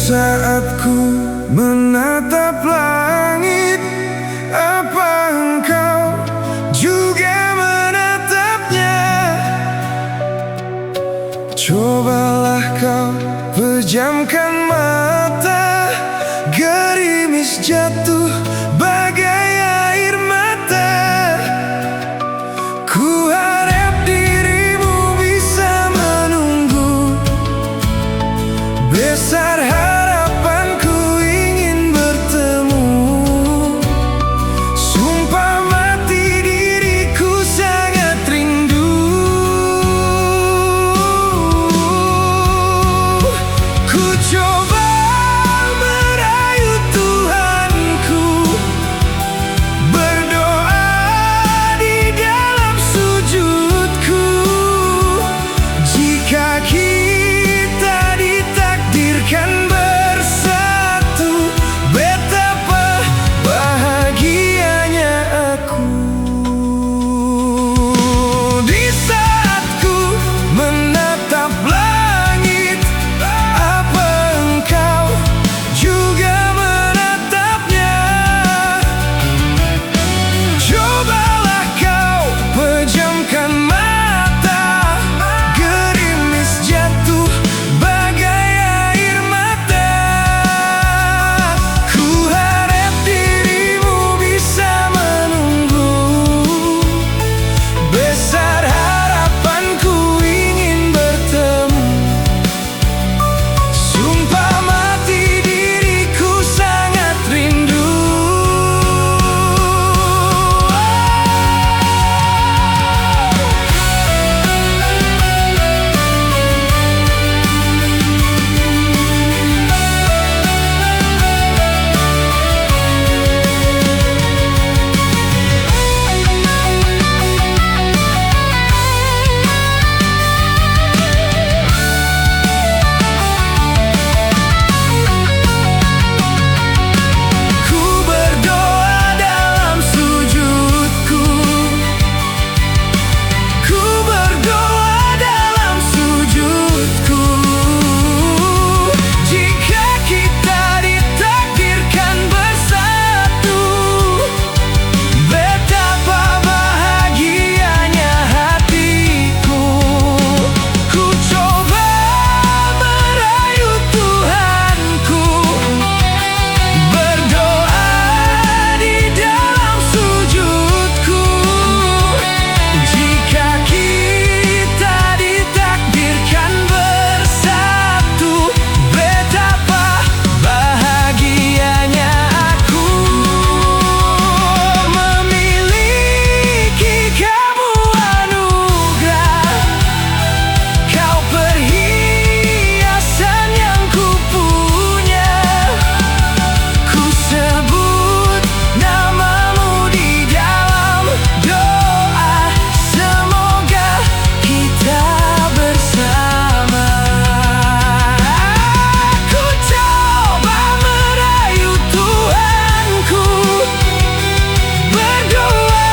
saat ku menatap langit, apa engkau juga menatapnya? Cobalah kau pejamkan mata, gerimis jatuh bagai air mata. Ku harap dirimu bisa menunggu. Besar harapanku ingin bertemu. Sumpah mati diriku sangat rindu. Ku coba merayu Tuhanku, berdoa di dalam sujudku. Jika kita ditakdirkan bersatu, betapa bahagianya aku. Di saat ku menatap langit, apa engkau juga menatapnya? Cobalah kau pejamkan mata, gerimis jatuh bagai air mata. Ku harap dirimu bisa menunggu. Besar harapanku ingin bertemu. Sumpah mati diriku sangat rindu. Ku berdoa dalam sujudku. Ku berdoa dalam sujudku. Jika kita ditakdirkan bersatu, betapa bahagianya hatiku. Ku coba merayu Tuhanku, berdoa di dalam sujudku. Jika kita ditakdirkan bersatu, betapa bahagianya aku. Memiliki kamu anugerah, kau perhiasan yang ku punya. Ku sebut namamu di dalam doa, semoga kita bersama. Ku coba merayu Tuhanku, berdoa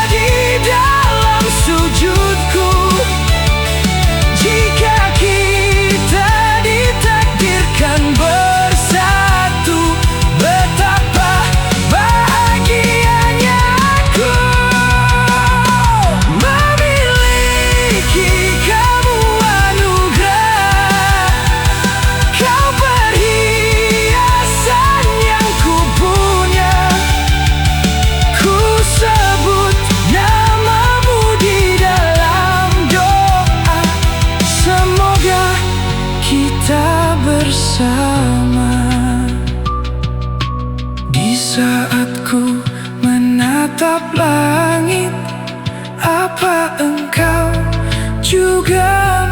di dalam sujudku. Jika kita ditakdirkan bersatu, betapa bahagianya aku. Memiliki kamu anugerah, kau perhiasan yang ku punya. Ku sebut namamu di dalam doa, semoga kita bersama. Di saat ku menatap langit, apa engkau juga